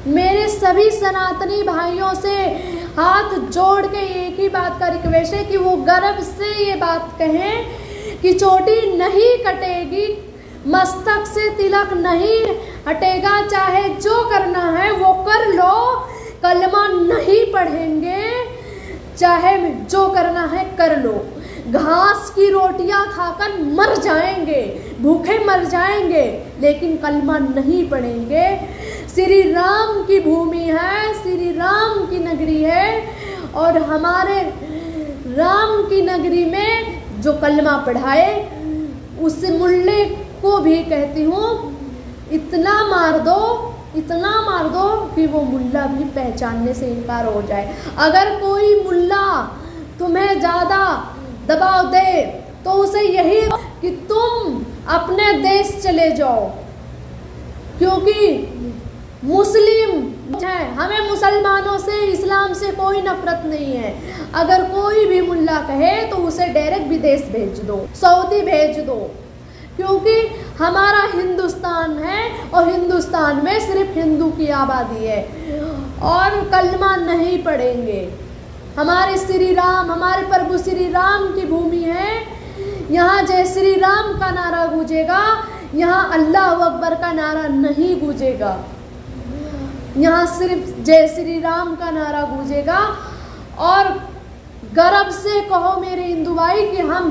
मेरे सभी सनातनी भाइयों से हाथ जोड़ के एक ही बात का रिक्वेस्ट है कि वो गर्व से ये बात कहें कि चोटी नहीं कटेगी, मस्तक से तिलक नहीं हटेगा, चाहे जो करना है वो कर लो, कलमा नहीं पढ़ेंगे, चाहे जो करना है कर लो, घास की रोटियां खाकर मर जाएंगे, भूखे मर जाएंगे, लेकिन कलमा नहीं पढ़ेंगे। श्री राम की भूमि है, श्री राम की नगरी है, और हमारे राम की नगरी में जो कलमा पढ़ाए उस मुल्ले को भी कहती हूँ इतना मार दो कि वो मुल्ला भी पहचानने से इनकार हो जाए। अगर कोई मुल्ला तुम्हें ज़्यादा दबाव दे तो उसे यही कि तुम अपने देश चले जाओ, क्योंकि मुस्लिम है, हमें मुसलमानों से, इस्लाम से कोई नफरत नहीं है। अगर कोई भी मुल्ला कहे तो उसे डायरेक्ट विदेश भेज दो, सऊदी भेज दो, क्योंकि हमारा हिंदुस्तान है और हिंदुस्तान में सिर्फ हिंदू की आबादी है और कलमा नहीं पढ़ेंगे। हमारे श्री राम, हमारे प्रभु श्री राम की भूमि है, यहाँ जय श्री राम का नारा गूंजेगा, यहाँ अल्लाह अकबर का नारा नहीं गूंजेगा, यहाँ सिर्फ जय श्री राम का नारा गूंजेगा। और गर्व से कहो मेरे हिंदू भाई कि हम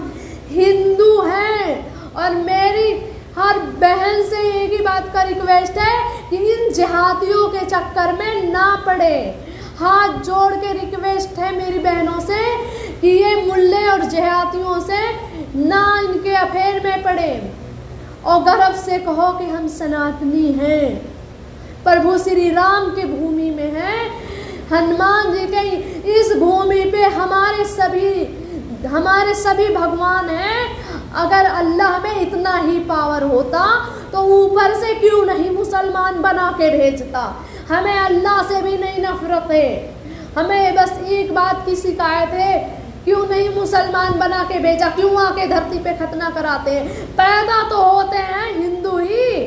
हिंदू हैं, और मेरी हर बहन से एक ही बात का रिक्वेस्ट है कि इन जिहादियों के चक्कर में ना पड़े। हाथ जोड़ के रिक्वेस्ट है मेरी बहनों से कि ये मुल्ले और जिहादियों से ना इनके अफेयर में पड़े, और गर्व से कहो कि हम सनातनी हैं, प्रभु श्री राम की भूमि में हैं, हनुमान जी के इस भूमि पे हमारे सभी भगवान हैं। अगर अल्लाह में इतना ही पावर होता तो ऊपर से क्यों नहीं मुसलमान बना के भेजता। हमें अल्लाह से भी नहीं नफरत है, हमें बस एक बात की शिकायत है, क्यों नहीं मुसलमान बना के भेजा, क्यों आके धरती पे खतना कराते हैं। पैदा तो होते हैं हिंदू ही,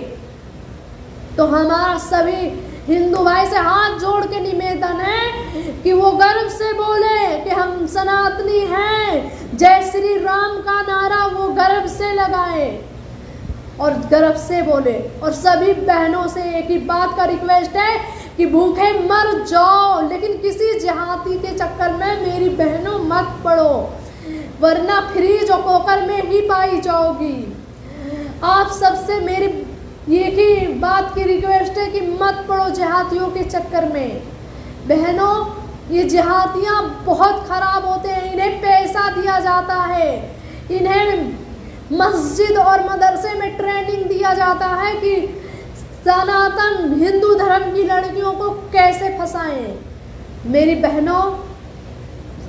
तो हमारा सभी हिंदू भाई से हाथ जोड़ के निवेदन है कि वो गर्व से बोले कि हम सनातनी हैं, जय श्री राम का नारा वो गर्व से लगाए और गर्व से बोले। और सभी बहनों से एक ही बात का रिक्वेस्ट है कि भूखे मर जाओ, लेकिन किसी जिहादी के चक्कर में मेरी बहनों मत पड़ो, वरना फ्रीज और कुकर में ही पाई जाओगी। आप सबसे मेरी एक ही बात की रिक्वेस्ट है कि मत पड़ो जिहादियों के चक्कर में। बहनों, ये जिहादियाँ बहुत ख़राब होते हैं, इन्हें पैसा दिया जाता है, इन्हें मस्जिद और मदरसे में ट्रेनिंग दिया जाता है कि सनातन हिंदू धर्म की लड़कियों को कैसे फंसाएं। मेरी बहनों,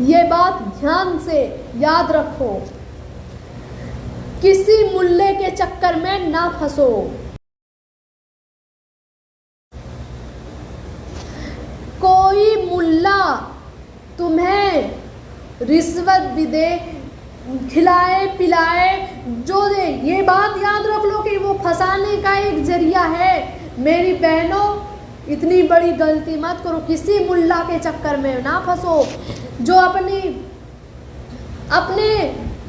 ये बात ध्यान से याद रखो, किसी मुल्ले के चक्कर में ना फंसो। कोई मुल्ला तुम्हें रिश्वत भी दे, खिलाए पिलाए, जो दे, ये बात याद रख लो कि वो फंसाने का एक जरिया है। मेरी बहनों, इतनी बड़ी गलती मत करो, किसी मुल्ला के चक्कर में ना फंसो जो अपने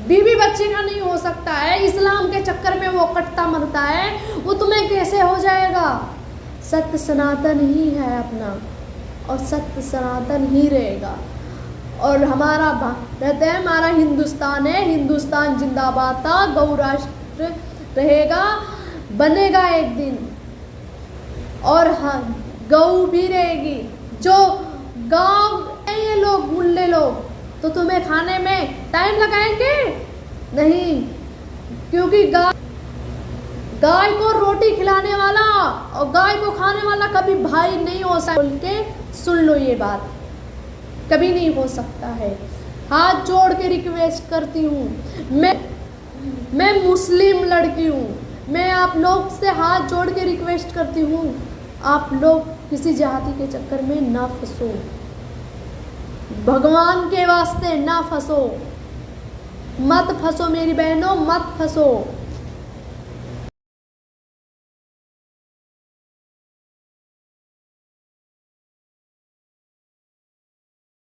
बीवी बच्चे का नहीं हो सकता है, इस्लाम के चक्कर में वो कटता मरता है, वो तुम्हें कैसे हो जाएगा। सत्य सनातन ही है अपना, और सत्य सनातन ही रहेगा। और हमारा कहते हैं हमारा हिंदुस्तान है, हिंदुस्तान जिंदाबाद था, गौ राष्ट्र रहेगा, बनेगा एक दिन, और हाँ गौ भी रहेगी। जो गाँव ये लोग मुल्ले लोग तो तुम्हें खाने में टाइम लगाएंगे नहीं, क्योंकि गाय को रोटी खिलाने वाला और गाय को खाने वाला कभी भाई नहीं हो सकता। बोल के सुन लो, ये बात कभी नहीं हो सकता है। हाथ जोड़ के रिक्वेस्ट करती हूँ, मैं मुस्लिम लड़की हूँ, मैं आप लोग से हाथ जोड़ के रिक्वेस्ट करती हूँ, आप लोग किसी जाति के चक्कर में ना फंसो, भगवान के वास्ते ना फंसो, मत फंसो मेरी बहनों, मत फंसो।